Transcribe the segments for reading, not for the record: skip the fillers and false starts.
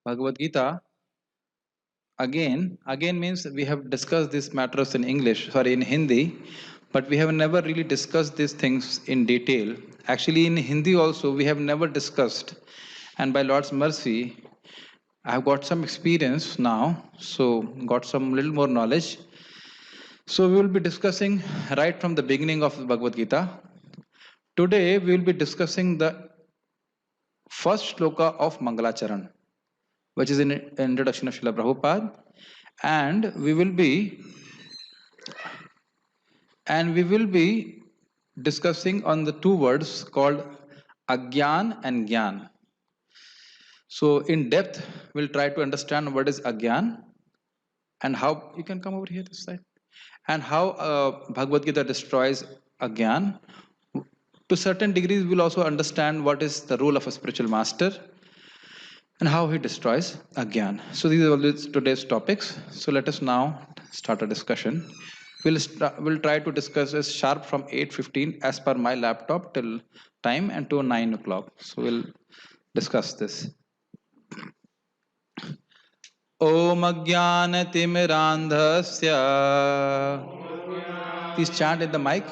Bhagavad Gita again means we have discussed these matters in English, sorry, in Hindi, but we have never really discussed these things in detail. Actually, in Hindi also we have never discussed, and by Lord's mercy I have got some experience now, so got some little more knowledge. So we will be discussing right from the beginning of the Bhagavad Gita. Today we will be discussing the first shloka of Mangalacharan, which is in introduction of Srila Prabhupada, and we will be discussing on the two words called agyan and gyan. So in depth we'll try to understand what is agyan and how you can come over here this side, and how Bhagavad Gita destroys agyan. To certain degrees we'll also understand what is the role of a spiritual master and how he destroys agyan. So these are all today's topics. So let us now start a discussion. We'll try to discuss this sharp from 8:15 as per my laptop till time and to 9 o'clock. So we'll discuss this. Om Timirandhasya. Please chant in the mic.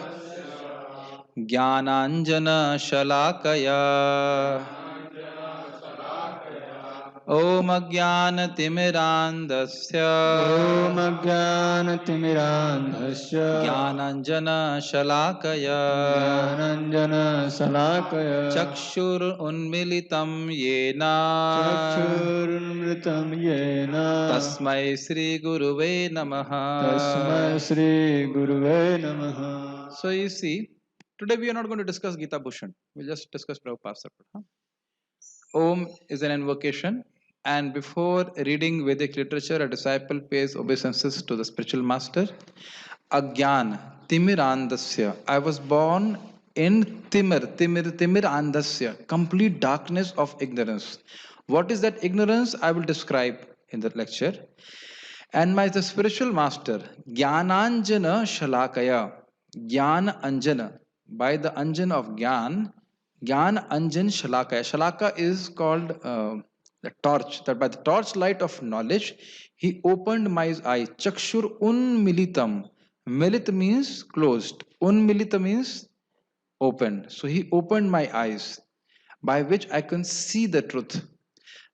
Jnananjana Shalakaya. Om Timirandhasya. Om Timirandhasya. Jnananjana Shalakaya. Jnananjana Shalakaya. Chakshur Unmilitam Yena. Chakshur Unmilitam Yena. Tasmai Sri Guruve Namaha. Tasmai Sri Guruve Namaha. So you see, today we are not going to discuss Gita Bhushan. We'll just discuss Prabhupada separate. Om is an invocation, and before reading Vedic literature, a disciple pays obeisances to the spiritual master. Agyan, Timirandasya. I was born in Timirandasya, complete darkness of ignorance. What is that ignorance? I will describe in the lecture. And my the spiritual master, Jnananjana Shalakaya, Jnana Anjana, by the Anjana of Gyan, Gyan Anjan Shalakaya. Shalaka is called the torch, that by the torch light of knowledge, he opened my eyes. Chakshur Unmilitam. Milit means closed. Unmilita means opened. So he opened my eyes, by which I can see the truth.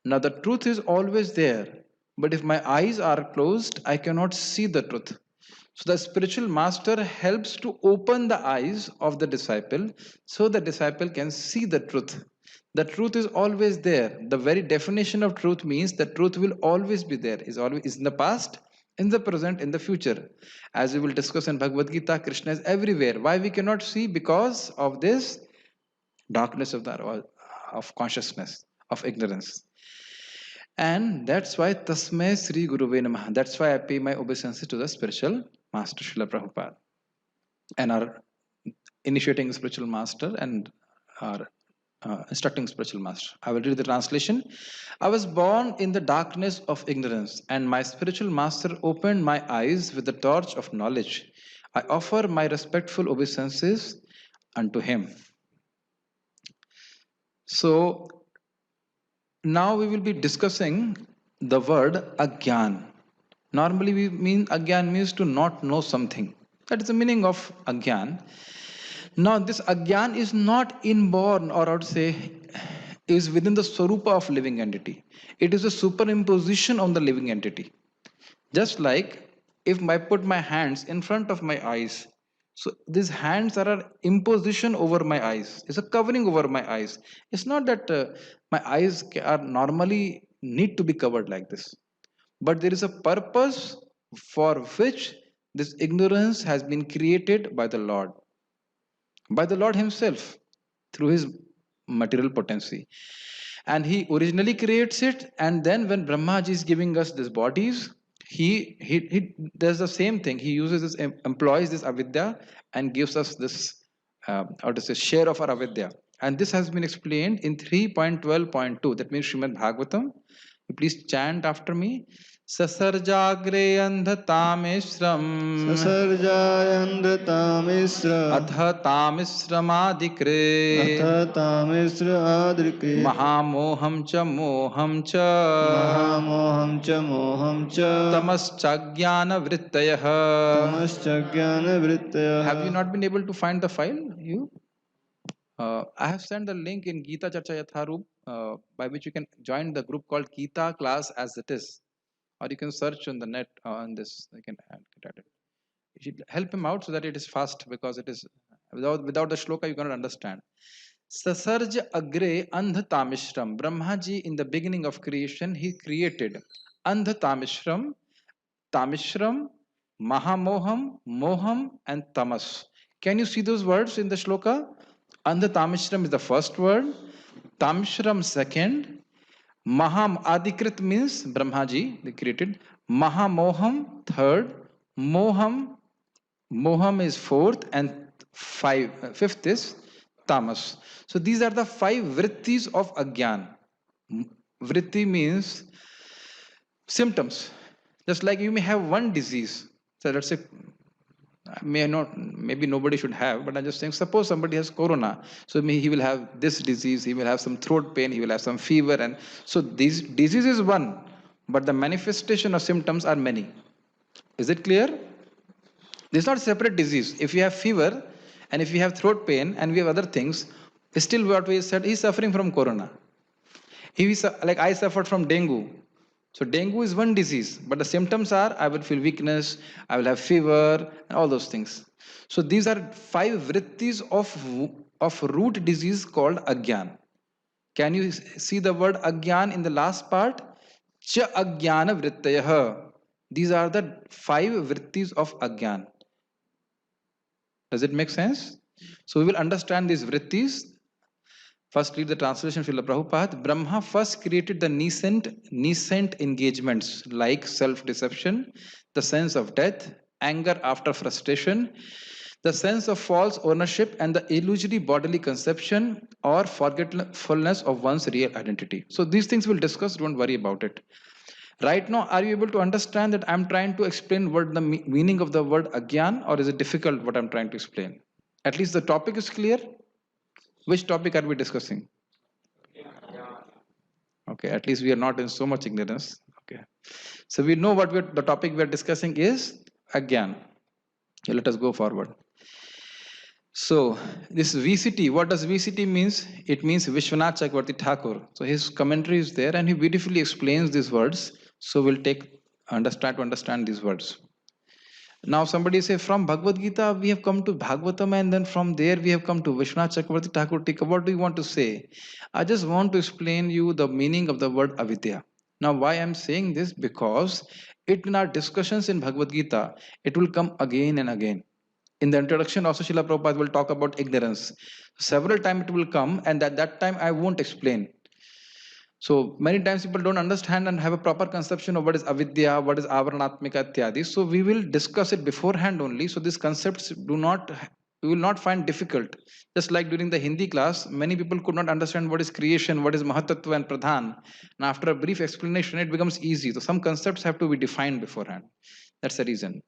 Now the truth is always there, but if my eyes are closed, I cannot see the truth. So the spiritual master helps to open the eyes of the disciple so the disciple can see the truth. The truth is always there. The very definition of truth means the truth will always be there, is in the past, in the present, in the future. As we will discuss in Bhagavad Gita, Krishna is everywhere. Why we cannot see? Because of this darkness of consciousness, of ignorance. And that's why Tasmay Sri Guruve Namaha. That's why I pay my obeisance to the spiritual master Srila Prabhupada and our initiating spiritual master and our instructing spiritual master. I will read the translation. I was born in the darkness of ignorance, and my spiritual master opened my eyes with the torch of knowledge. I offer my respectful obeisances unto him. So now we will be discussing the word agyan. Normally we mean agyan means to not know something. That is the meaning of agyan. Now this agyan is not inborn, or I would say is within the swarupa of living entity. It is a superimposition on the living entity. Just like if I put my hands in front of my eyes, so these hands are an imposition over my eyes. It's a covering over my eyes. It's not that my eyes are normally need to be covered like this, but there is a purpose for which this ignorance has been created by the Lord Himself through His material potency. And He originally creates it, and then when Brahmaji is giving us these bodies, he does the same thing. He uses this, employs this avidya and gives us this, how to say, share of our avidya. And this has been explained in 3.12.2. That means Srimad Bhagavatam, You please chant after me. Sasarjagre andhatameshram ससर्जायन्धतामिस्र atha tamisramadikre अथ तामिस्र आदृके mahamoham cha moham cha महामोहं च मोहं च tamaschagyana vrittayah. तमश्च ज्ञानवृत्तयः Have you not been able to find the file? You? I have sent the link in Gita Charcha Yatharup by which you can join the group called Gita class as it is, or you can search on the net on this. You can get at it. You should help him out so that it is fast, because it is without the shloka you cannot understand. Sasarj agre andhatamishram. Brahmaji in the beginning of creation he created andhatamishram, tamishram, mahamoham, moham, and tamas. Can you see those words in the shloka? Andhatamishram is the first word, tamishram second, maham adikrit means Brahmaji they created, mahamoham third, moham is fourth, and fifth is tamas. So these are the five vrittis of agyan. Vritti means symptoms. Just like you may have one disease. So let's say maybe nobody should have, but I'm just saying, suppose somebody has corona, so he will have this disease, he will have some throat pain, he will have some fever, and so this disease is one, but the manifestation of symptoms are many. Is it clear? This is not separate disease. If you have fever and if you have throat pain and we have other things, still what we said, he's suffering from corona. Like I suffered from dengue. So dengue is one disease, but the symptoms are I will feel weakness, I will have fever, and all those things. So these are five vrittis of root disease called agyan. Can you see the word agyan in the last part? Cha agyana vrittayah. These are the five vrittis of agyan. Does it make sense? So we will understand these vrittis. First, read the translation of Srila Prabhupada. Brahma first created the nascent engagements like self-deception, the sense of death, anger after frustration, the sense of false ownership, and the illusory bodily conception or forgetfulness of one's real identity. So these things we'll discuss, don't worry about it. Right now, are you able to understand that I'm trying to explain what the meaning of the word agyan, or is it difficult what I'm trying to explain? At least the topic is clear. Which topic are we discussing? Okay, at least we are not in so much ignorance. Okay, so we know what the topic we are discussing is agyan. Okay, let us go forward. So this VCT, what does VCT means? It means Vishwanath Chakravarti Thakur. So his commentary is there and he beautifully explains these words. So we'll try to understand these words. Now somebody say from Bhagavad Gita we have come to Bhagavatam, and then from there we have come to Vishwanath Chakravarti Thakur Tika. What do you want to say? I just want to explain you the meaning of the word avidya. Now why I'm saying this? Because in our discussions in Bhagavad Gita, it will come again and again. In the introduction also Srila Prabhupada will talk about ignorance. Several times it will come, and at that time I won't explain. So many times people don't understand and have a proper conception of what is avidya, what is avaranatmika ityadi. So we will discuss it beforehand only. So these concepts we will not find difficult. Just like during the Hindi class, many people could not understand what is creation, what is mahatattva and pradhan. And after a brief explanation, it becomes easy. So some concepts have to be defined beforehand. That's the reason.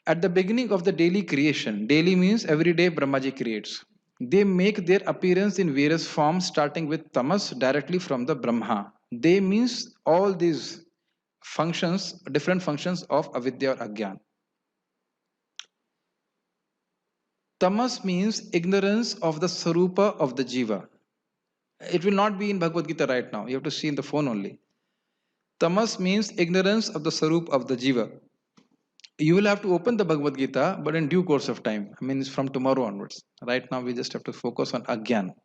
At the beginning of the daily creation, daily means every day Brahmaji creates. They make their appearance in various forms, starting with tamas directly from the Brahma. They means all these functions, different functions of avidya or agyan. Tamas means ignorance of the sarupa of the jiva. It will not be in Bhagavad Gita right now. You have to see in the phone only. Tamas means ignorance of the sarup of the jiva. You will have to open the Bhagavad Gita, but in due course of time. I mean, it's from tomorrow onwards. Right now, we just have to focus on Agyan.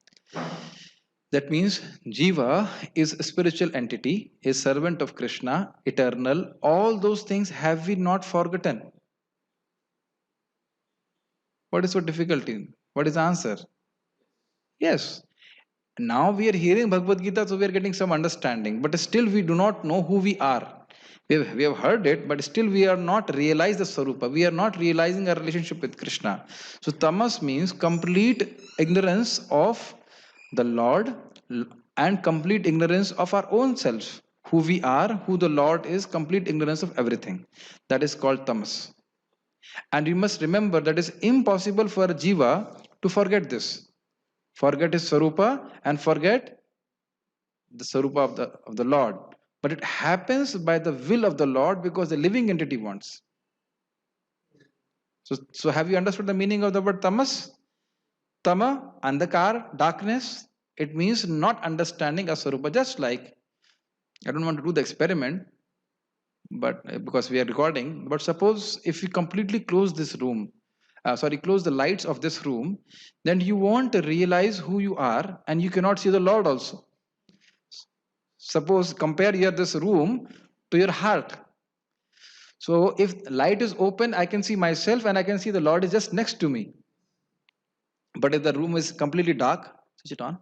That means Jiva is a spiritual entity, a servant of Krishna, eternal. All those things have we not forgotten. What is so difficult in? What is the answer? Yes. Now we are hearing Bhagavad Gita, so we are getting some understanding, but still we do not know who we are. We have heard it, but still we are not realized the Sarupa. We are not realizing our relationship with Krishna. So tamas means complete ignorance of the Lord and complete ignorance of our own self. who we are, who the Lord is, complete ignorance of everything. That is called tamas. And you must remember that it's impossible for a jiva to forget this. Forget his Sarupa and forget the Sarupa of the Lord. But it happens by the will of the Lord because the living entity wants. So have you understood the meaning of the word tamas? Tama, andakar, darkness. It means not understanding a Sarupa. Just like, I don't want to do the experiment, but because we are recording, but suppose if we completely close this room, close the lights of this room, then you won't realize who you are and you cannot see the Lord also. Suppose compare here this room to your heart. So if light is open, I can see myself and I can see the Lord is just next to me. But if the room is completely dark, switch it on,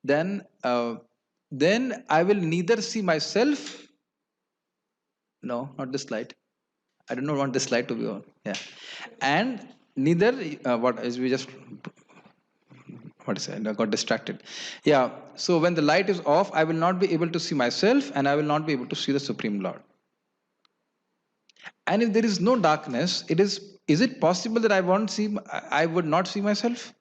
then I will neither see myself. No, not this light. I do not want this light to be on. Yeah, and neither what is we just what is it? I got distracted. Yeah. So when the light is off, I will not be able to see myself, and I will not be able to see the Supreme Lord. And if there is no darkness, is it possible that I would not see myself?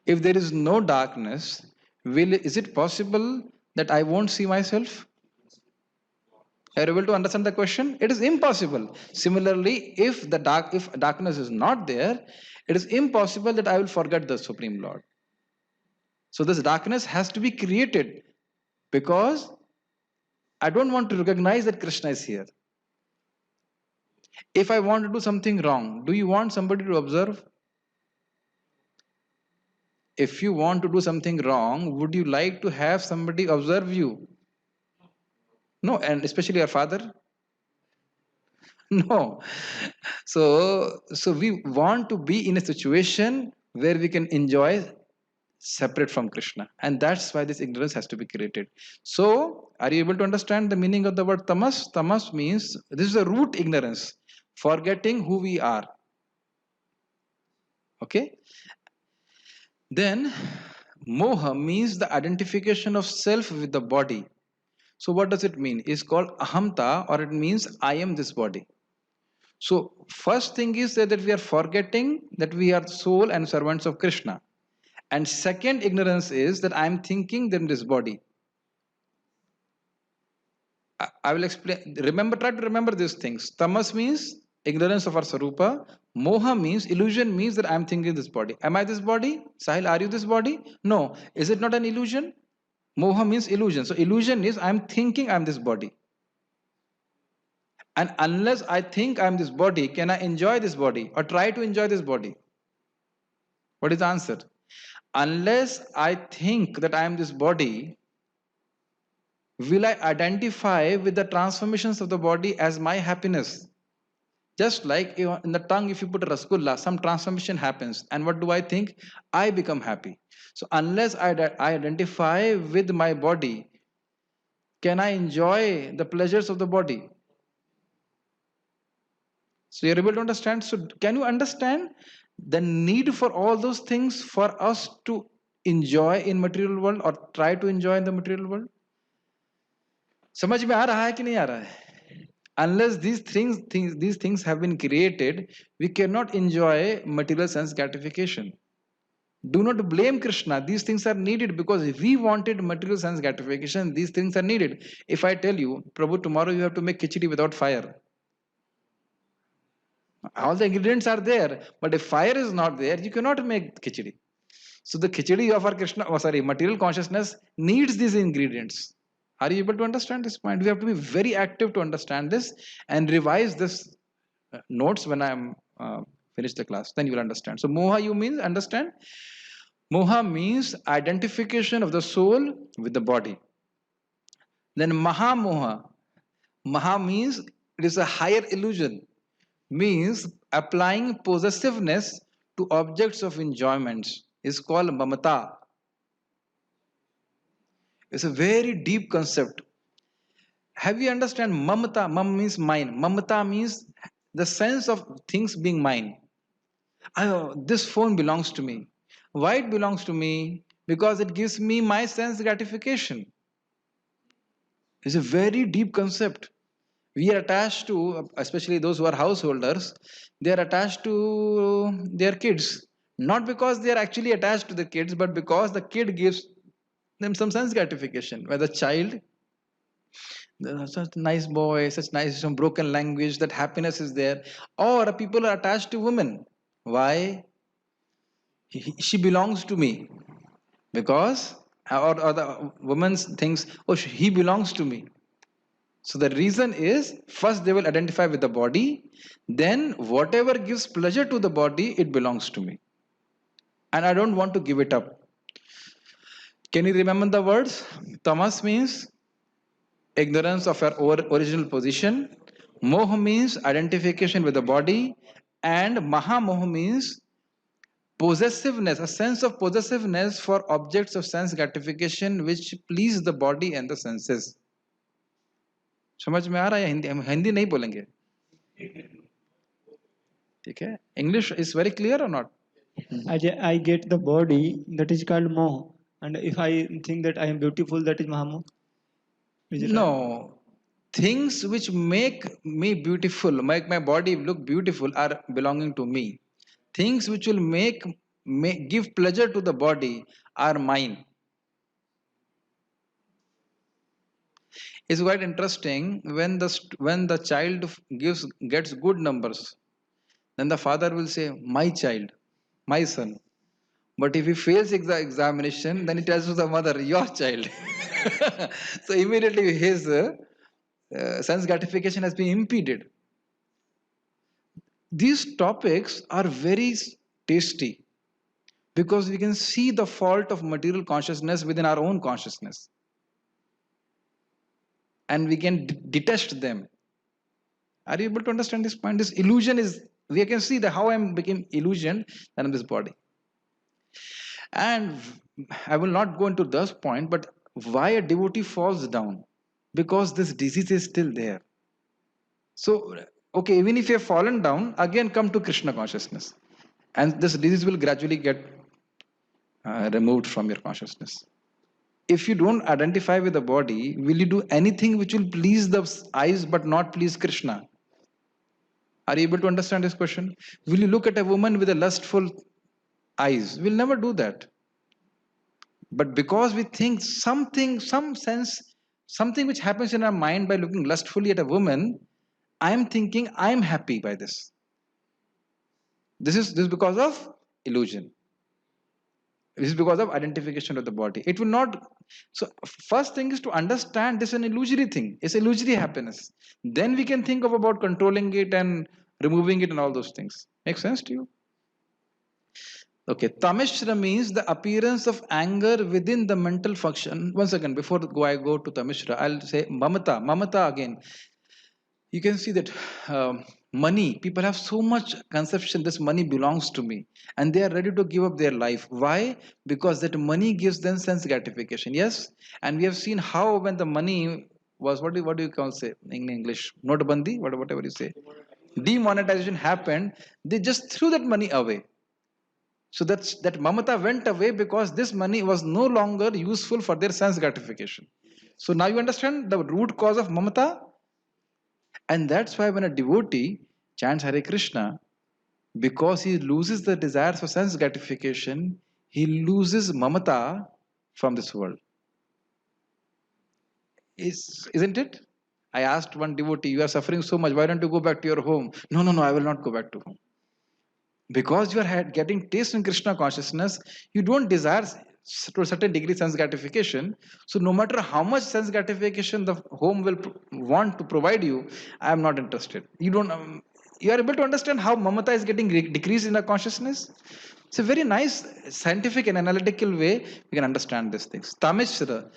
If there is no darkness, is it possible that I won't see myself? Are you able to understand the question? It is impossible. Similarly, if darkness is not there, it is impossible that I will forget the Supreme Lord. So this darkness has to be created because I don't want to recognize that Krishna is here. If I want to do something wrong, do you want somebody to observe? If you want to do something wrong, would you like to have somebody observe you? No, and especially your father? No. So we want to be in a situation where we can enjoy separate from Krishna. And that's why this ignorance has to be created. So, are you able to understand the meaning of the word tamas? Tamas means this is a root ignorance, forgetting who we are. Okay? Then, moha means the identification of self with the body. So, what does it mean? It's called ahamta, or it means I am this body. So, first thing is that we are forgetting that we are soul and servants of Krishna. And second ignorance is that I am thinking that this body. I will explain. Try to remember these things. Tamas means ignorance of our Sarupa. Moha means illusion, means that I am thinking this body. Am I this body? Sahil, are you this body? No. Is it not an illusion? Moha means illusion. So illusion is I am thinking I am this body. And unless I think I am this body, can I enjoy this body or try to enjoy this body? What is the answer? Unless I think that I am this body, will I identify with the transformations of the body as my happiness? Just like in the tongue, if you put a rasgulla, some transformation happens. And what do I think? I become happy. So unless I identify with my body, can I enjoy the pleasures of the body? So you're able to understand? So can you understand the need for all those things for us to enjoy in material world or try to enjoy in the material world? समझ में आ रहा है कि नहीं आ रहा है? Unless these things have been created, we cannot enjoy material sense gratification. Do not blame Krishna. These things are needed because if we wanted material sense gratification, these things are needed. If I tell you, Prabhu, tomorrow you have to make khichdi without fire. All the ingredients are there, but if fire is not there, you cannot make khichdi. So the khichdi of our material consciousness needs these ingredients. Are you able to understand this point? We have to be very active to understand this and revise this notes when I am finish the class. Then you will understand. So moha you means understand. Moha means identification of the soul with the body. Then maha moha. Maha means it is a higher illusion. Means applying possessiveness to objects of enjoyments is called mamata. It's a very deep concept. Have you understand mamata? Mam means mine. Mamata means the sense of things being mine. This phone belongs to me. Why it belongs to me? Because it gives me my sense gratification. It's a very deep concept. We are attached to, especially those who are householders, they are attached to their kids. Not because they are actually attached to the kids, but because the kid gives them some sense gratification. Where the child, such nice boy, such nice, some broken language, that happiness is there. Or people are attached to women. Why? She belongs to me. Because, or the woman thinks, oh, he belongs to me. So the reason is, first they will identify with the body, then whatever gives pleasure to the body, it belongs to me. And I don't want to give it up. Can you remember the words? Tamas means ignorance of our original position. Moh means identification with the body. And Mahamoh means possessiveness, a sense of possessiveness for objects of sense gratification which please the body and the senses. समझ में आ रहा है? हिंदी हम हिंदी नहीं बोलेंगे, ठीक है? English is very clear or not? I get the body, that is called moh. And if I think that I am beautiful, that is mahamoh. Is it right? No. Things which make me beautiful, make my body look beautiful, are belonging to me. Things which will give pleasure to the body are mine. It's quite interesting when the child gets good numbers, then the father will say, "My child, my son." But if he fails examination, then he tells to the mother, "Your child." So immediately his sense gratification has been impeded. These topics are very tasty because we can see the fault of material consciousness within our own consciousness, and we can detest them. Are you able to understand this point? This illusion is, we can see that how I became illusioned in this body. And I will not go into this point, but why a devotee falls down? Because this disease is still there. So, okay, even if you have fallen down, again come to Krishna consciousness. And this disease will gradually get removed from your consciousness. If you don't identify with the body, will you do anything which will please the eyes but not please Krishna? Are you able to understand this question? Will you look at a woman with a lustful eyes? We'll never do that. But because we think something, some sense, something which happens in our mind by looking lustfully at a woman, I'm thinking I'm happy by this. This is because of illusion. This is because of identification with the body. It will not. So first thing is to understand this is an illusory thing. It's illusory happiness. Then we can think of about controlling it and removing it and all those things. Make sense to you? Okay, Tamishra means the appearance of anger within the mental function. One second, before I go to Tamishra, I'll say Mamata. Mamata again. You can see that money, people have so much conception, this money belongs to me. And they are ready to give up their life. Why? Because that money gives them sense gratification. Yes? And we have seen how when the money was, what do you call say in English? Notbandi? Whatever you say. Demonetization happened, they just threw that money away. So that mamata went away because this money was no longer useful for their sense gratification. So now you understand the root cause of mamata? And that's why when a devotee chants Hare Krishna, because he loses the desires for sense gratification, he loses mamata from this world. Isn't it? I asked one devotee, you are suffering so much, why don't you go back to your home? No, I will not go back to home. Because you are getting taste in Krishna consciousness, you don't desire to a certain degree sense gratification. So no matter how much sense gratification the home will want to provide you, I am not interested. You are able to understand how mamata is getting decreased in the consciousness. It's a very nice scientific and analytical way we can understand these things. Tamishra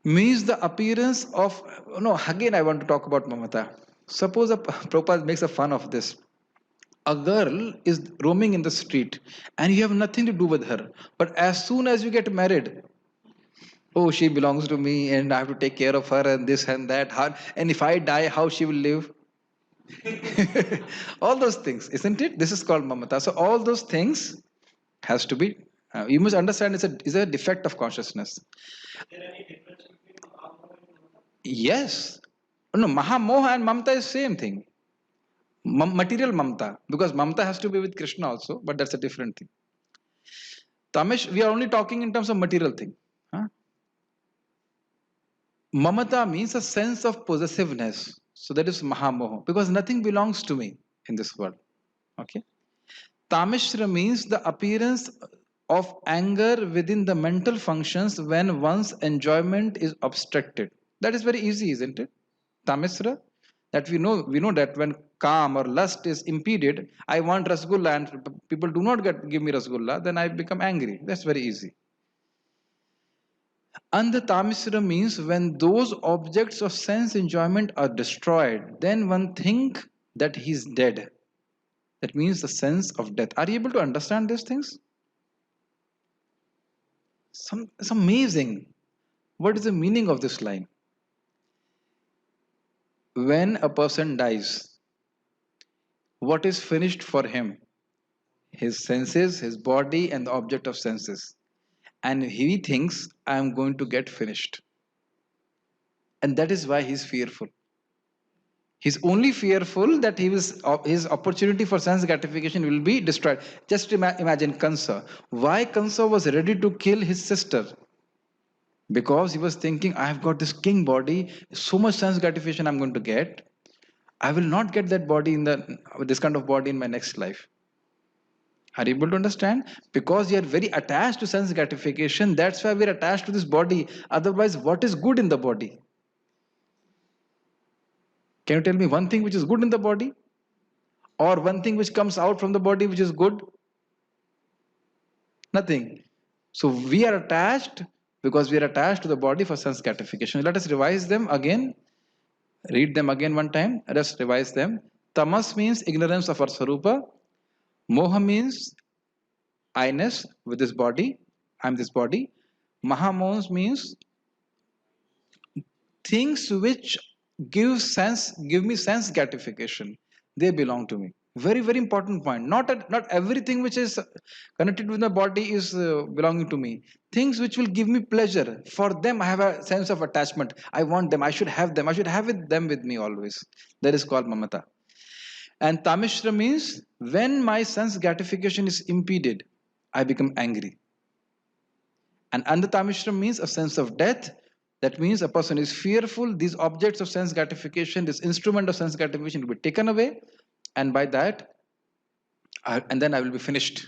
means the appearance of, no, again I want to talk about mamata. Suppose Prabhupada makes a fun of this. A girl is roaming in the street and you have nothing to do with her. But as soon as you get married, oh, she belongs to me and I have to take care of her and this and that. And if I die, how she will live? All those things, isn't it? This is called mamata. So all those things has to be, you must understand it's a defect of consciousness. Yes. No, Mahamoha and Mamta is same thing. Material Mamta, because Mamta has to be with Krishna also, but that's a different thing. Tamesh, we are only talking in terms of material thing. Huh? Mamata means a sense of possessiveness. So that is Mahamoha, because nothing belongs to me in this world. Okay. Tamishra means the appearance of anger within the mental functions when one's enjoyment is obstructed. That is very easy, isn't it? Tamishra, that we know that when calm or lust is impeded, I want rasgulla and people do not give me rasgulla, then I become angry. That's very easy. And the Tamisra means when those objects of sense enjoyment are destroyed, then one think that he's dead. That means the sense of death. Are you able to understand these things? It's amazing. What is the meaning of this line? When a person dies, what is finished for him? His senses, his body, and the object of senses. And he thinks, I am going to get finished. And that is why he's fearful. He's only fearful that his opportunity for sense gratification will be destroyed. Just imagine Kansa. Why Kansa was ready to kill his sister? Because he was thinking, I have got this king body, so much sense gratification I'm going to get. I will not get that body this kind of body in my next life. Are you able to understand? Because you are very attached to sense gratification. That's why we're attached to this body. Otherwise, what is good in the body? Can you tell me one thing which is good in the body? Or one thing which comes out from the body which is good? Nothing. So we are attached because we are attached to the body for sense gratification. Let us revise them again. Read them again one time. Let us revise them. Tamas means ignorance of our Sarupa. Moha means I-ness with this body. I'm this body. Mahamons means things which give me sense gratification. They belong to me. Very, very important point. Not everything which is connected with my body is belonging to me. Things which will give me pleasure, for them I have a sense of attachment. I want them, I should have them, I should have them with me always. That is called mamata. And tamishra means when my sense gratification is impeded, I become angry. And andatamishram means a sense of death. That means a person is fearful. These objects of sense gratification, this instrument of sense gratification will be taken away. And by that, and then I will be finished.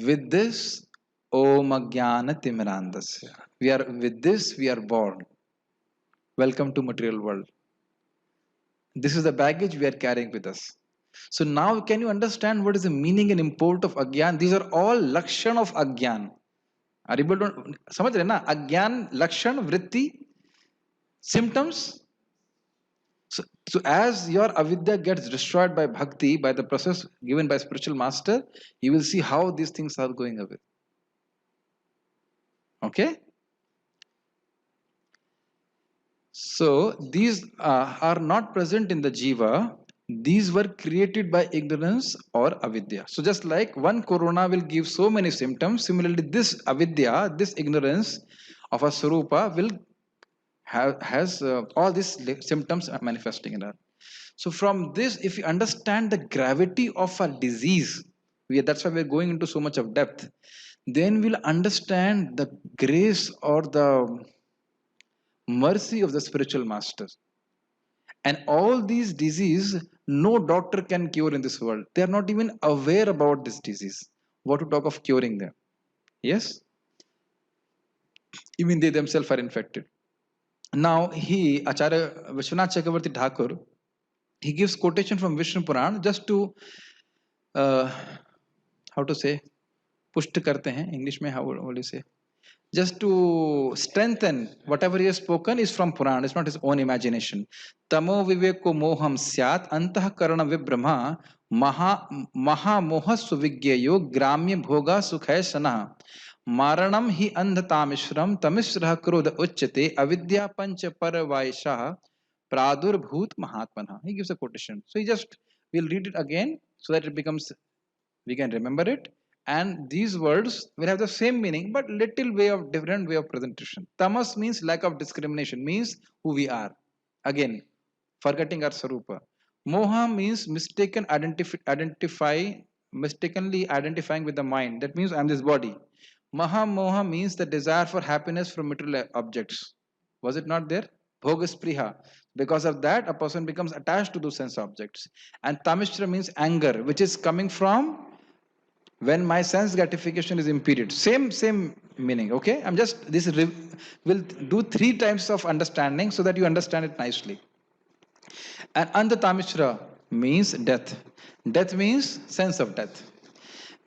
With this, Om Ajnana Timirandasya. With this, we are born. Welcome to material world. This is the baggage we are carrying with us. So now can you understand what is the meaning and import of Agyan? These are all lakshan of Agyan. Are you able to समझ रहे ना? अज्ञान लक्षण वृत्ति symptoms. So as your avidya gets destroyed by bhakti, by the process given by spiritual master, you will see how these things are going away. Okay. So these are not present in the jiva. These were created by ignorance or avidya. So just like one corona will give so many symptoms, similarly this avidya, this ignorance of a sarupa will has all these symptoms are manifesting in her. So from this, if you understand the gravity of a disease, that's why we're going into so much of depth, then we'll understand the grace or the mercy of the spiritual master. And all these diseases, no doctor can cure in this world. They are not even aware about this disease. What to talk of curing them? Yes? Even they themselves are infected. Now, Acharya Vishwanath Chakravarti Thakur, he gives quotation from Vishnu Puran just to, how to say, पुष्ट करते हैं English में, how will you say? Just to strengthen whatever he has spoken is from Puran, it's not his own imagination. Tamo viveko moham syat antah karana vibrahma maha moha suvigyayo gramya bhoga sukhay sanah maranam hi andhatamishram tamisrah krodha uchyate avidya pancha paravaishah pradurbhut mahatmana. He gives a quotation. So we'll read it again so that it becomes, we can remember it. and these words will have the same meaning but little way of different way of presentation. Tamas means lack of discrimination, means who we are. Again, forgetting our sarupa. Moha means mistakenly identifying with the mind. That means I'm this body. Maha moha means the desire for happiness from material objects. Was it not there? Bhogaspriha. Because of that, a person becomes attached to those sense objects. And tamishra means anger, which is coming from when my sense gratification is impeded. Same meaning. Okay, I'm just will do three types of understanding so that you understand it nicely. And Antatamishra means death. Death means sense of death.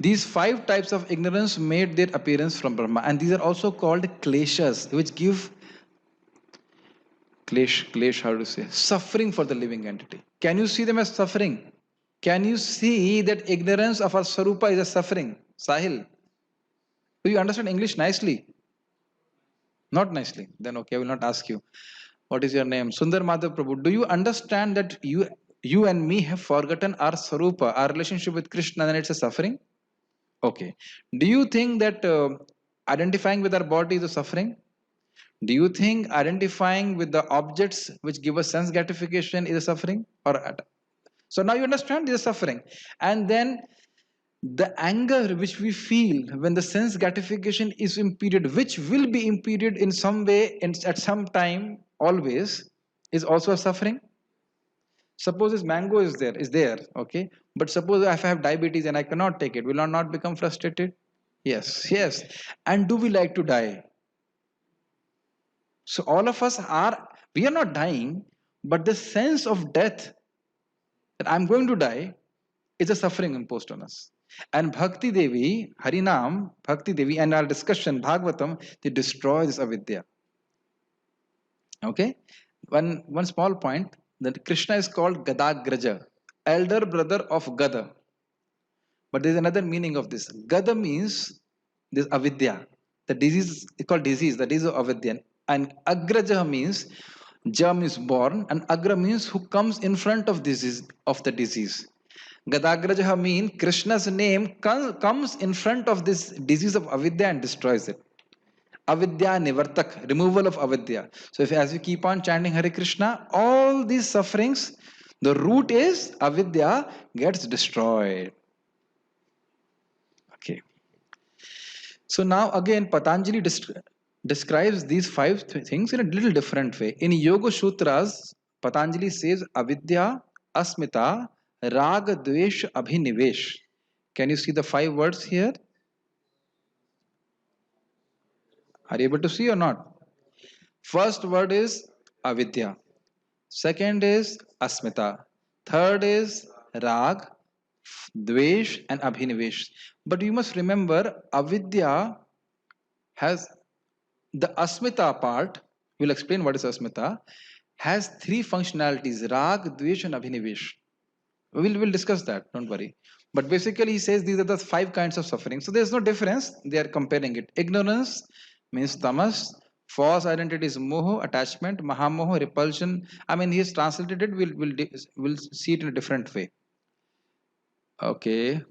These five types of ignorance made their appearance from Brahma, and these are also called kleshas, which give klesh, how to say, suffering for the living entity. Can you see them as suffering? Can you see that ignorance of our sarupa is a suffering? Sahil, do you understand English nicely? Not nicely. Then okay, I will not ask you. What is your name? Sundar Madhav Prabhu. Do you understand that you and me have forgotten our sarupa, our relationship with Krishna, and it's a suffering? Okay. Do you think that identifying with our body is a suffering? Do you think identifying with the objects which give us sense gratification is a suffering? So now you understand this is suffering. And then the anger which we feel when the sense gratification is impeded, which will be impeded in some way at some time always, is also a suffering. Suppose this mango is there, okay, but suppose if I have diabetes and I cannot take it, will I not become frustrated? Yes. And do we like to die? So all of us we are not dying, but the sense of death, that I'm going to die, is a suffering imposed on us. And Bhakti Devi, Harinam, Bhakti Devi, and our discussion, Bhagavatam, they destroy this avidya. Okay? One small point, that Krishna is called Gadagraja, elder brother of Gada. But there is another meaning of this. Gada means this avidya. The disease is called disease, the disease of avidya. And Agraja means Jam is born, and Agra means who comes in front of the disease. Gadagraja means Krishna's name comes in front of this disease of avidya and destroys it. Avidya nivartak, removal of avidya. So as we keep on chanting Hare Krishna, all these sufferings, the root is avidya gets destroyed. Okay. So now again Patanjali describes these five things in a little different way. In Yoga Sutras, Patanjali says avidya, asmita, raga, dvesh, abhinivesh. Can you see the five words here? Are you able to see or not? First word is avidya. Second is asmita. Third is rag, dvesh, and abhinivesh. But you must remember, avidya has the asmita part. We'll explain what is asmita. Has three functionalities: rag, dvesh, and abhinivesh. We'll discuss that. Don't worry. But basically, he says these are the five kinds of suffering. So there's no difference. They are comparing it. Ignorance means tamas. False identity is moho, attachment. Mahamoho, repulsion. I mean, he has translated it. We'll see it in a different way. Okay.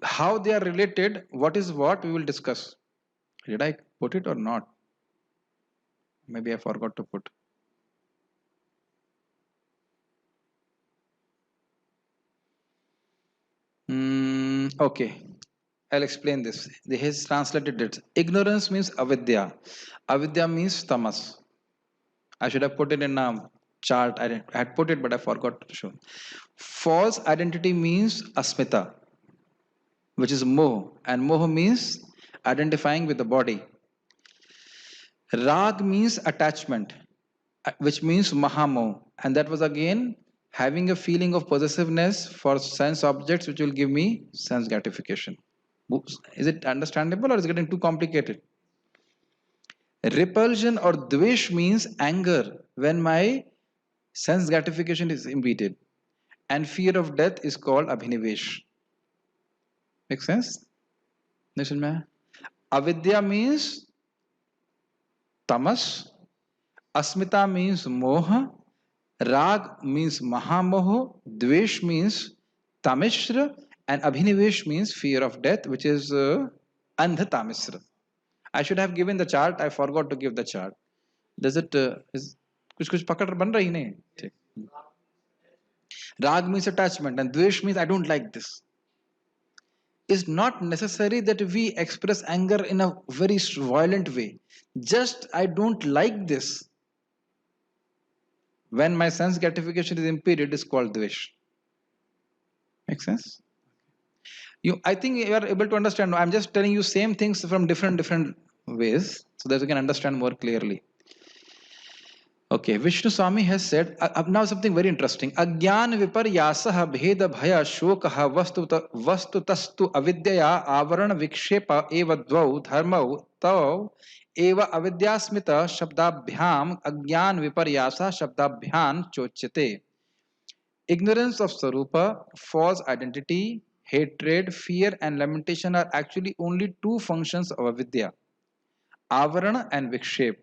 How they are related, what is what, we will discuss. Did I put it or not? Maybe I forgot to put. Okay. I'll explain this. He has translated it. Ignorance means avidya. Avidya means tamas. I should have put it in a chart. I had put it, but I forgot to show. False identity means asmita, which is moh, and moh means identifying with the body. Rag means attachment, which means mahamoh, and that was again having a feeling of possessiveness for sense objects, which will give me sense gratification. Is it understandable or is it getting too complicated? Repulsion or dvesh means anger when my sense gratification is impeded. And fear of death is called abhinivesh. Make sense? Avidya means tamas. Asmita means moha. Rag means mahamoho. Dvesh means tamishra. And Abhinivesh means fear of death, which is Andhata Misra. I should have given the chart. I forgot to give the chart. Does it is कुछ पकड़ बन रही नहीं ठीक Rag means attachment and Dvesh means I don't like this. It's not necessary that we express anger in a very violent way. Just I don't like this. When my sense gratification is impeded, it's called Dvesh. Make sense? I think you are able to understand. I'm just telling you same things from different ways so that you can understand more clearly. Okay, Vishnu Swami has said now something very interesting. Agyan viparyasah bheda bhaya shokah vastutastu avidyaya avaran vikshepa eva dvau dharmau tau eva avidyasmita shabdabhyam agyan viparyasa shabdabhyam chochate. Ignorance of Sarupa, false identity, hatred, fear, and lamentation are actually only two functions of avidya, avarana and vikshep.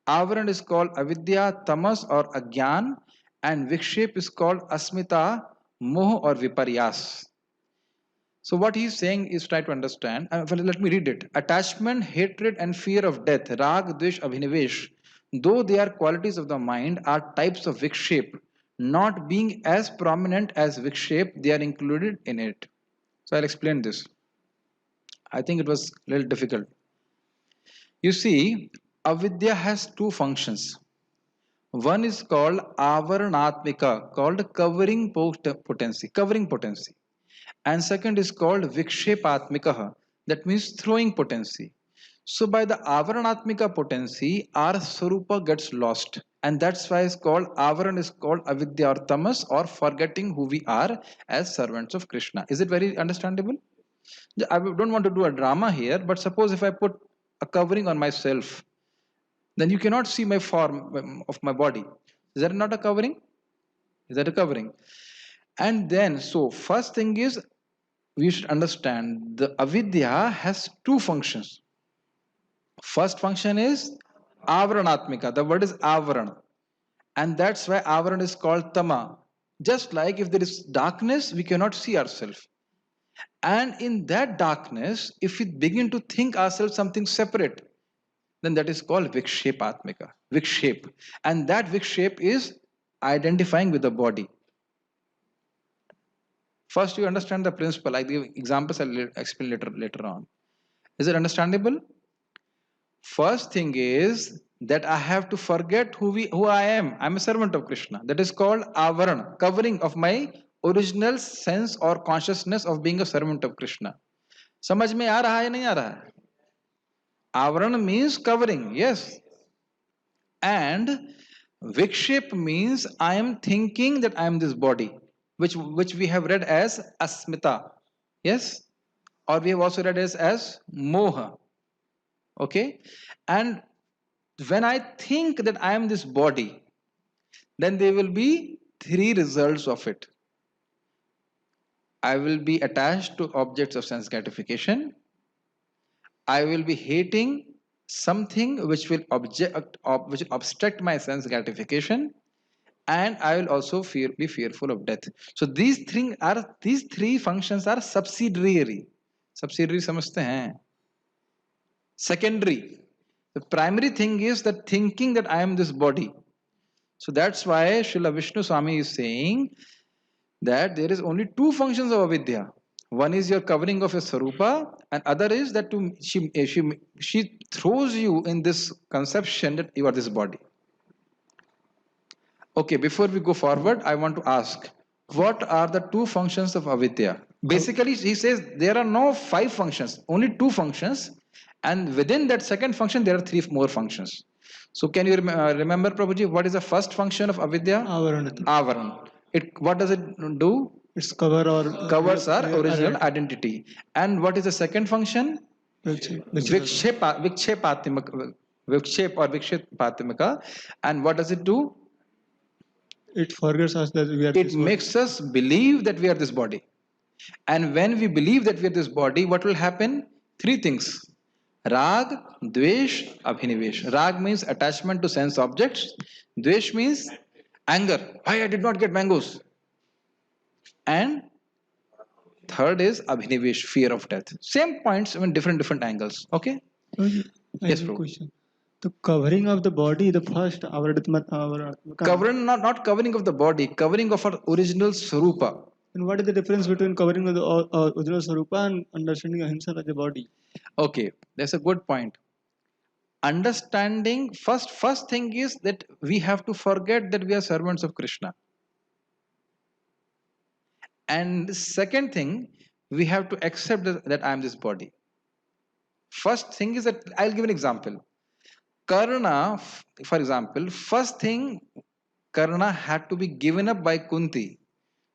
Avarana is called avidya, tamas or agyan, and vikshep is called asmita, moh or viparyas. So what he is saying is try to understand. Well, let me read it. Attachment, hatred, and fear of death, rag, dvesh, abhinivesh, though they are qualities of the mind, are types of vikshep. Not being as prominent as vikshep, they are included in it. So I'll explain this. I think it was a little difficult. You see, avidya has two functions. One is called avaranatmika, called covering potency. And second is called vikshepatmika, that means throwing potency. So by the avaranatmika potency, our swarupa gets lost. And that's why it's called avaran is called avidya or tamas or forgetting who we are as servants of Krishna. Is it very understandable? I don't want to do a drama here, but suppose if I put a covering on myself, then you cannot see my form of my body. Is that not a covering? Is that a covering? And then, so first thing is, we should understand the avidya has two functions. First function is avaranatmika. The word is avaran. And that's why avaran is called tama. Just like if there is darkness, we cannot see ourselves. And in that darkness, if we begin to think ourselves something separate, then that is called vikshepatmika. Vikshep. And that vikshep is identifying with the body. First, you understand the principle. I give examples. I'll explain later on. Is it understandable? First thing is that I have to forget who I am. I'm a servant of Krishna. That is called avaran, covering of my original sense or consciousness of being a servant of Krishna. समझ में आ रहा है नहीं आ रहा है? Avaran means covering, yes. And vikshep means I am thinking that I am this body, which we have read as asmita, yes, or we have also read as moha. Okay, and when I think that I am this body, then there will be three results of it. I will be attached to objects of sense gratification. I will be hating something which will obstruct my sense gratification, and I will also be fearful of death. So these three functions are subsidiary. Subsidiary समझते हैं? Secondary. The primary thing is that thinking that I am this body. So that's why Srila Vishnu Swami is saying that there is only two functions of avidya. One is your covering of your sarupa, and other is that she throws you in this conception that you are this body. Okay, before we go forward, I want to ask, what are the two functions of avidya? Basically, he says there are no 5 functions, only 2 functions, and within that second function, there are 3 more functions. So, can you remember, Prabhuji, what is the first function of avidya? Avaran. Avaran. What does it do? It's covers our original identity. And what is the second function? Vikshep or vikshepatmika. And what does it do? It forgets us that we are. It makes us believe that we are this body. And when we believe that we are this body, what will happen? 3 things. Rag, Dvesh, Abhinivesh. Rag means attachment to sense objects. Dvesh means anger. Why I did not get mangoes? And Third is Abhinivesh, fear of death. Same points in different angles. Okay? I Yes, have a bro. question. The covering of the body, the first our Covering, not covering of the body, covering of our original Swarupa. And what is the difference between covering of the original Sarupa and understanding himself as a body? Okay, that's a good point. Understanding, first thing is that we have to forget that we are servants of Krishna. And the second thing, we have to accept that I am this body. First thing is that I'll give an example. Karna, for example, first thing, Karna had to be given up by Kunti.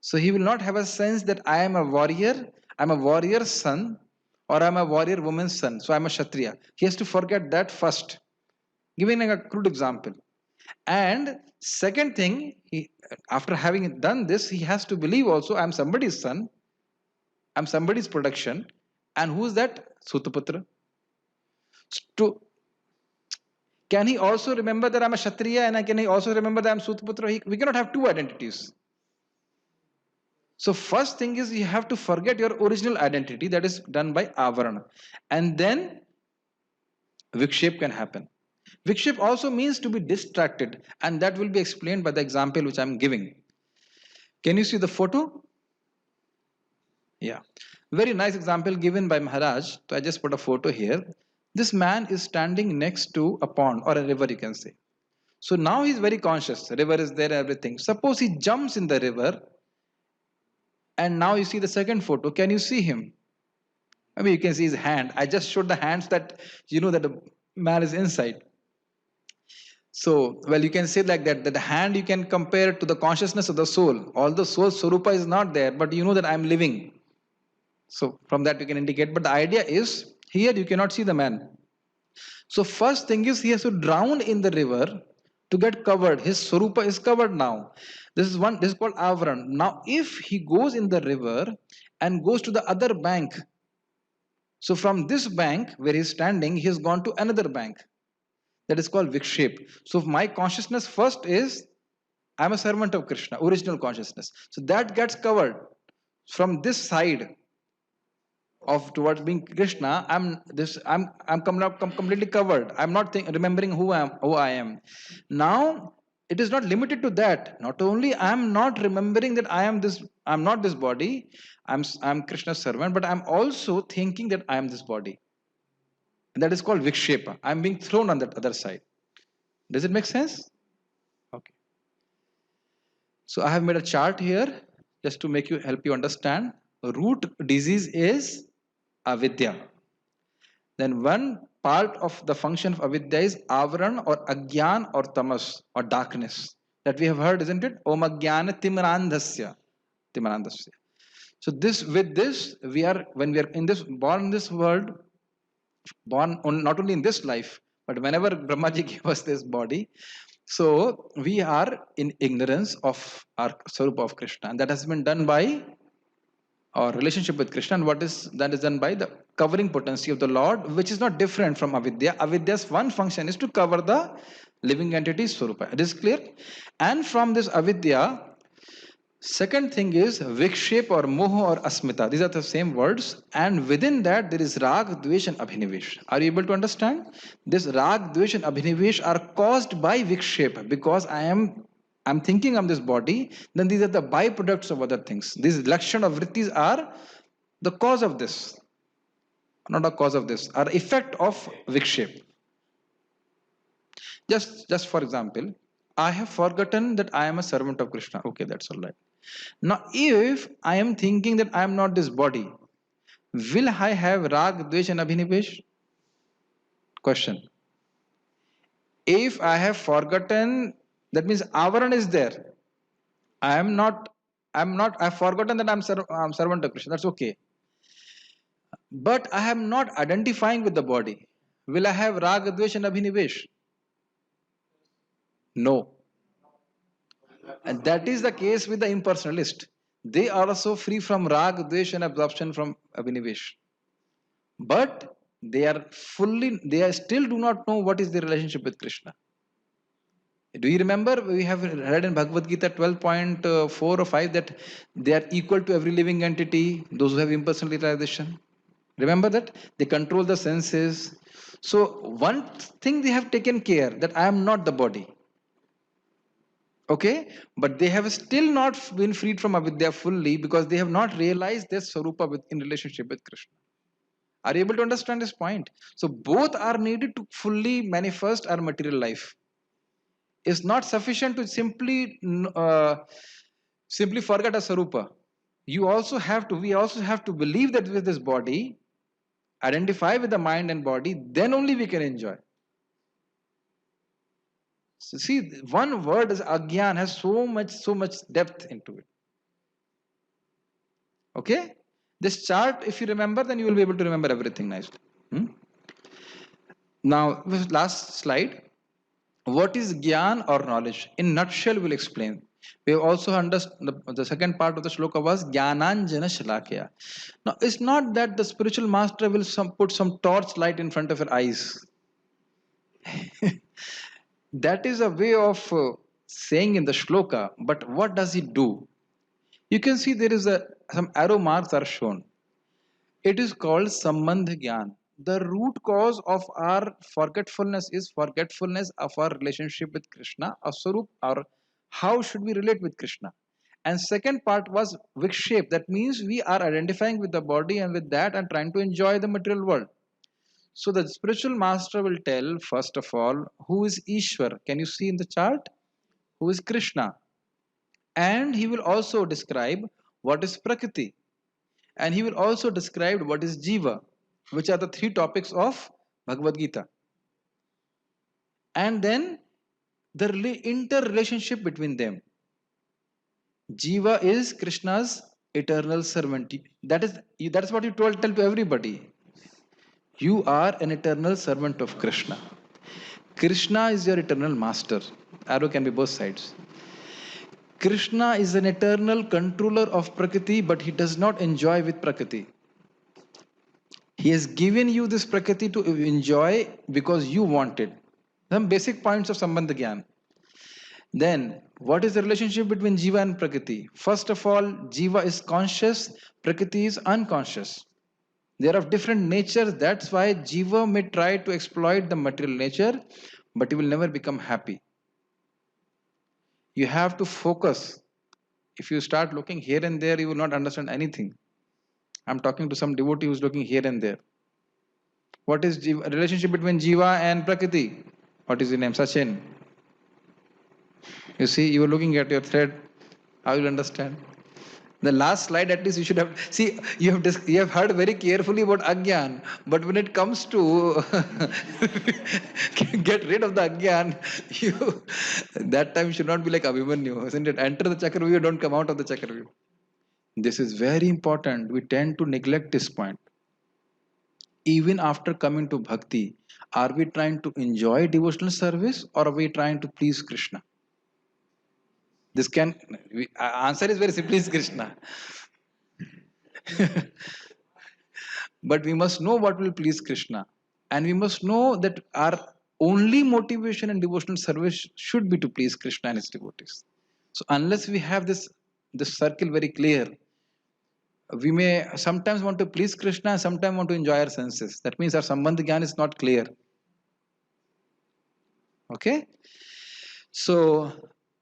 So he will not have a sense that I am a warrior, I'm a warrior's son, or I'm a warrior woman's son. So I'm a Kshatriya. He has to forget that first. Giving a crude example. And second thing, after having done this, he has to believe also I'm somebody's son, I'm somebody's production. And who's that? Sutaputra. To, can he also remember that I'm a Kshatriya and can he also remember that I'm Sutaputra? We cannot have two identities. So first thing is you have to forget your original identity, that is done by Avarana. And then Vikshep can happen. Vikshep also means to be distracted, and that will be explained by the example which I'm giving. Can you see the photo? Yeah. Very nice example given by Maharaj. So I just put a photo here. This man is standing next to a pond or a river, you can say. So now he's very conscious. The river is there, everything. Suppose he jumps in the river, and now you see the second photo. Can you see him? I mean, you can see his hand. I just showed the hands that you know that the man is inside. So, well, you can say like that the hand you can compare it to the consciousness of the soul. Although soul Swarupa is not there, but you know that I'm living. So, from that you can indicate. But the idea is here you cannot see the man. So, first thing is he has to drown in the river to get covered. His Swarupa is covered now. This is called Avran. Now, if he goes in the river and goes to the other bank, so from this bank where he's standing, he has gone to another bank. That is called Vikshep. So my consciousness first is I'm a servant of Krishna, original consciousness. So that gets covered from this side of towards being Krishna. I'm completely covered. I'm not remembering who I am. Now it is not limited to that. Not only I'm not remembering that I'm not this body. I'm Krishna's servant, but I'm also thinking that I am this body. And that is called Vikshepa. I'm being thrown on that other side. Does it make sense? Okay. So I have made a chart here just to help you understand. Root disease is avidya. Then one part of the function of avidya is avaran or agyan or tamas or darkness. That we have heard, isn't it? Om agyana timrandhasya. Timrandhasya. So this we are when we are born in this world, not only in this life, but whenever Brahmaji gave us this body, so we are in ignorance of our Swarupa of Krishna, and that has been done by our relationship with Krishna. And that is done by the covering potency of the Lord, which is not different from avidya. Avidya's one function is to cover the living entity Swarupa. It is clear. And from this avidya, second thing is vikshep or moho or asmita. These are the same words, and within that there is rag, dvesh, and abhinivesh. Are you able to understand? This rag, dvesh, and abhinivesh are caused by vikshep because I'm thinking I'm this body. Then these are the byproducts of other things. These lakshana of vrittis are the cause of this, not a cause of this, are effect of vikshep. Just for example, I have forgotten that I am a servant of Krishna. Okay, that's all right. Now, if I am thinking that I am not this body, will I have rag, dvesh, and abhinivesh? Question. If I have forgotten, that means avaran is there. I am not. I've forgotten that I'm servant of Krishna. That's okay. But I am not identifying with the body. Will I have rag, dvesh, and abhinivesh? No. And that is the case with the impersonalist. They are also free from rag, dvesh, and absorption from abhinivesh. But they are still do not know what is their relationship with Krishna. Do you remember we have read in Bhagavad Gita 12.4 or 5 that they are equal to every living entity, those who have impersonal realization? Remember that? They control the senses. So, one thing they have taken care that I am not the body. Okay? But they have still not been freed from avidya fully because they have not realized their sarupa in relationship with Krishna. Are you able to understand this point? So, both are needed to fully manifest our material life. It's not sufficient to simply forget a sarupa. We also have to believe that with this body, identify with the mind and body, then only we can enjoy. So see, one word is agyan has so much depth into it. Okay? This chart, if you remember, then you will be able to remember everything nicely. Hmm? Now, this last slide. What is gyan or knowledge? In nutshell, we'll explain. We have also understood the second part of the shloka was Jnananjana Shalakya. Now, it's not that the spiritual master will put some torch light in front of your eyes. That is a way of saying in the shloka, but what does he do? You can see there is some arrow marks are shown. It is called Sambandha Gyan. The root cause of our forgetfulness is forgetfulness of our relationship with Krishna, or Sarup, or how should we relate with Krishna. And second part was Vikshep. That means we are identifying with the body and with that and trying to enjoy the material world. So the spiritual master will tell, first of all, who is Ishwar. Can you see in the chart? Who is Krishna? And he will also describe what is Prakriti. And he will also describe what is Jiva, which are the three topics of Bhagavad Gita. And then the interrelationship between them. Jiva is Krishna's eternal servant. That's what you tell to everybody. You are an eternal servant of Krishna. Krishna is your eternal master. Arrow can be both sides. Krishna is an eternal controller of Prakriti, but he does not enjoy with Prakriti. He has given you this Prakriti to enjoy because you want it. Some basic points of Sambandha Gyan. Then, what is the relationship between Jiva and Prakriti? First of all, Jiva is conscious, Prakriti is unconscious. They are of different natures. That's why Jiva may try to exploit the material nature, but he will never become happy. You have to focus. If you start looking here and there, you will not understand anything. I'm talking to some devotee who's looking here and there. What is relationship between Jiva and Prakriti? What is your name? Sachin. You see, you are looking at your thread. How will you understand? The last slide, at least you should have. See, you have heard very carefully about Agyan, but when it comes to get rid of the Agyan, that time should not be like Abhimanyu, isn't it? Enter the Chakravyuh, don't come out of the Chakravyuh. This is very important. We tend to neglect this point. Even after coming to Bhakti, are we trying to enjoy devotional service or are we trying to please Krishna? This can answer is very simply is Krishna. But we must know what will please Krishna. And we must know that our only motivation in devotional service should be to please Krishna and his devotees. So unless we have this circle very clear, we may sometimes want to please Krishna and sometimes want to enjoy our senses. That means our Sambandha Gyan is not clear. Okay? So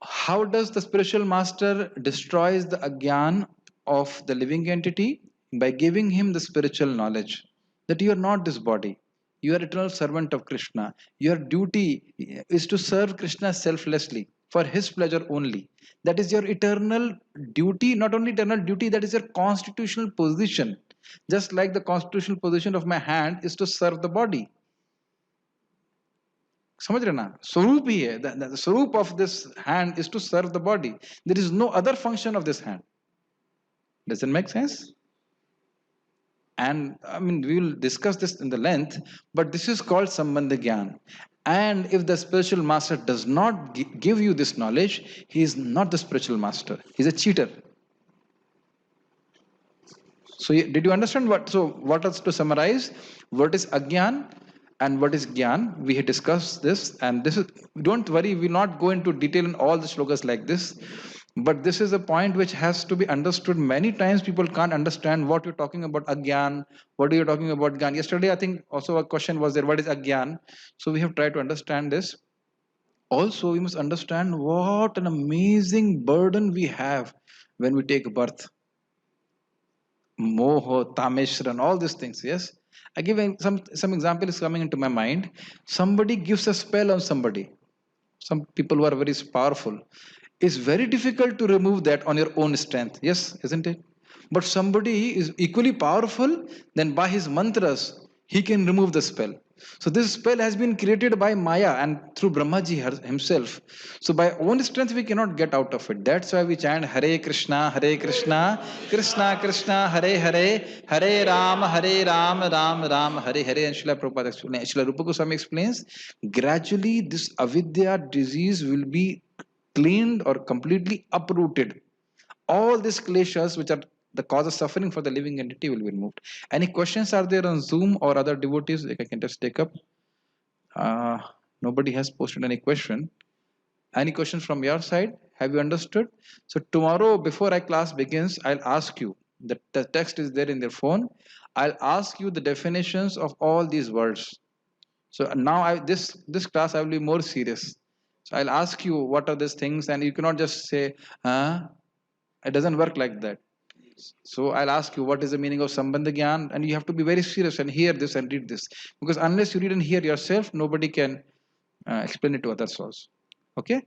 how does the spiritual master destroys the agyan of the living entity? By giving him the spiritual knowledge that you are not this body. You are eternal servant of Krishna. Your duty is to serve Krishna selflessly for his pleasure only. That is your eternal duty, not only eternal duty, that is your constitutional position. Just like the constitutional position of my hand is to serve the body. समझ रहे ना स्वरूप ही है the स्वरूप of this hand is to serve the body. There is no other function of this hand. Does it make sense? And I mean, we will discuss this in the length, but this is called Sambandha Gyan. And if the spiritual master does not give you this knowledge, he is not the spiritual master. He's a cheater. So, did you understand what? So, what is to summarize? What is Agyan? and what is Gyan. We had discussed this, and this is, don't worry, we'll not go into detail in all the shlokas like this, but this is a point which has to be understood. Many times people can't understand what you're talking about Agyan, what are you talking about Gyan. Yesterday, I think also a question was there, what is Agyan? So we have tried to understand this. Also, we must understand what an amazing burden we have when we take birth. Moho, Tameshran, all these things, yes. I give some example is coming into my mind. Somebody gives a spell on somebody. Some people who are very powerful. It's very difficult to remove that on your own strength. Yes, isn't it? But somebody is equally powerful, then by his mantras, he can remove the spell. So this spell has been created by Maya and through Brahmaji himself. So by own strength, we cannot get out of it. That's why we chant Hare Krishna, Krishna Krishna, Hare Hare, Hare Ram, Ram Ram, Hare Hare. And Srila Prabhupada explains, Srila Rupa Goswami explains, gradually this avidya disease will be cleaned or completely uprooted. All these kleshas which are the cause of suffering for the living entity will be removed. Any questions are there on Zoom or other devotees? Like I can just take up. Uh, Nobody has posted any question. Any questions from your side? Have you understood? So tomorrow before our class begins, I'll ask you, the text is there in their phone. I'll ask you the definitions of all these words. So now this class I will be more serious. So I'll ask you what are these things, and you cannot just say, it doesn't work like that. So I'll ask you what is the meaning of Sambandha Gyan, and you have to be very serious and hear this and read this. Because unless you read and hear yourself, nobody can explain it to others also. Okay?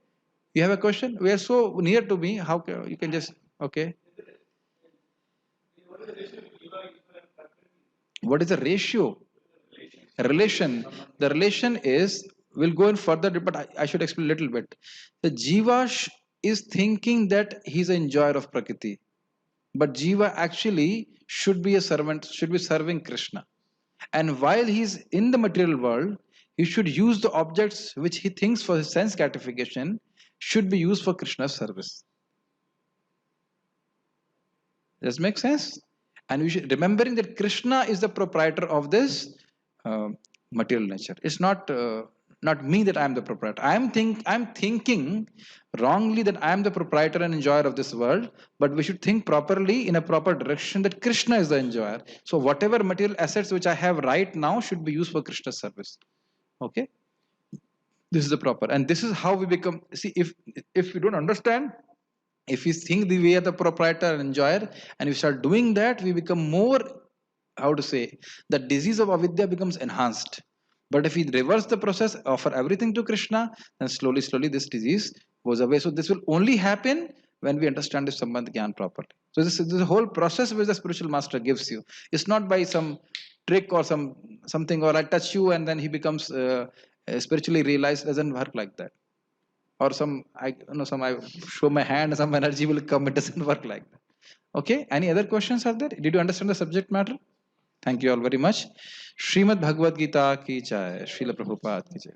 You have a question? We are so near to me. How you can just okay? What is the ratio? Relation. The relation is, we'll go in further, but I should explain a little bit. The Jiva is thinking that he's an enjoyer of Prakriti, but Jiva actually should be a servant, should be serving Krishna. And while he's in the material world, he should use the objects which he thinks for his sense gratification should be used for Krishna's service. Does make sense? And we should remembering that Krishna is the proprietor of this material nature. It's not me that I am the proprietor. I'm thinking wrongly that I am the proprietor and enjoyer of this world, but we should think properly in a proper direction that Krishna is the enjoyer. So whatever material assets which I have right now should be used for Krishna's service. Okay? This is the proper, and this is how we become. See, if we don't understand, if we think the way of the proprietor and enjoyer, and we start doing that, we become more, how to say, the disease of avidya becomes enhanced. But if we reverse the process, offer everything to Krishna, then slowly, slowly this disease goes away. So this will only happen when we understand the Sambandha Gyan properly. So this is the whole process which the spiritual master gives you. It's not by some trick or something, or I touch you and then he becomes spiritually realized. It doesn't work like that. Or I show my hand, some energy will come. It doesn't work like that. Okay. Any other questions are there? Did you understand the subject matter? Thank you all very much. Srimad Bhagavad Gita ki jai. Srila Prabhupada ki jai.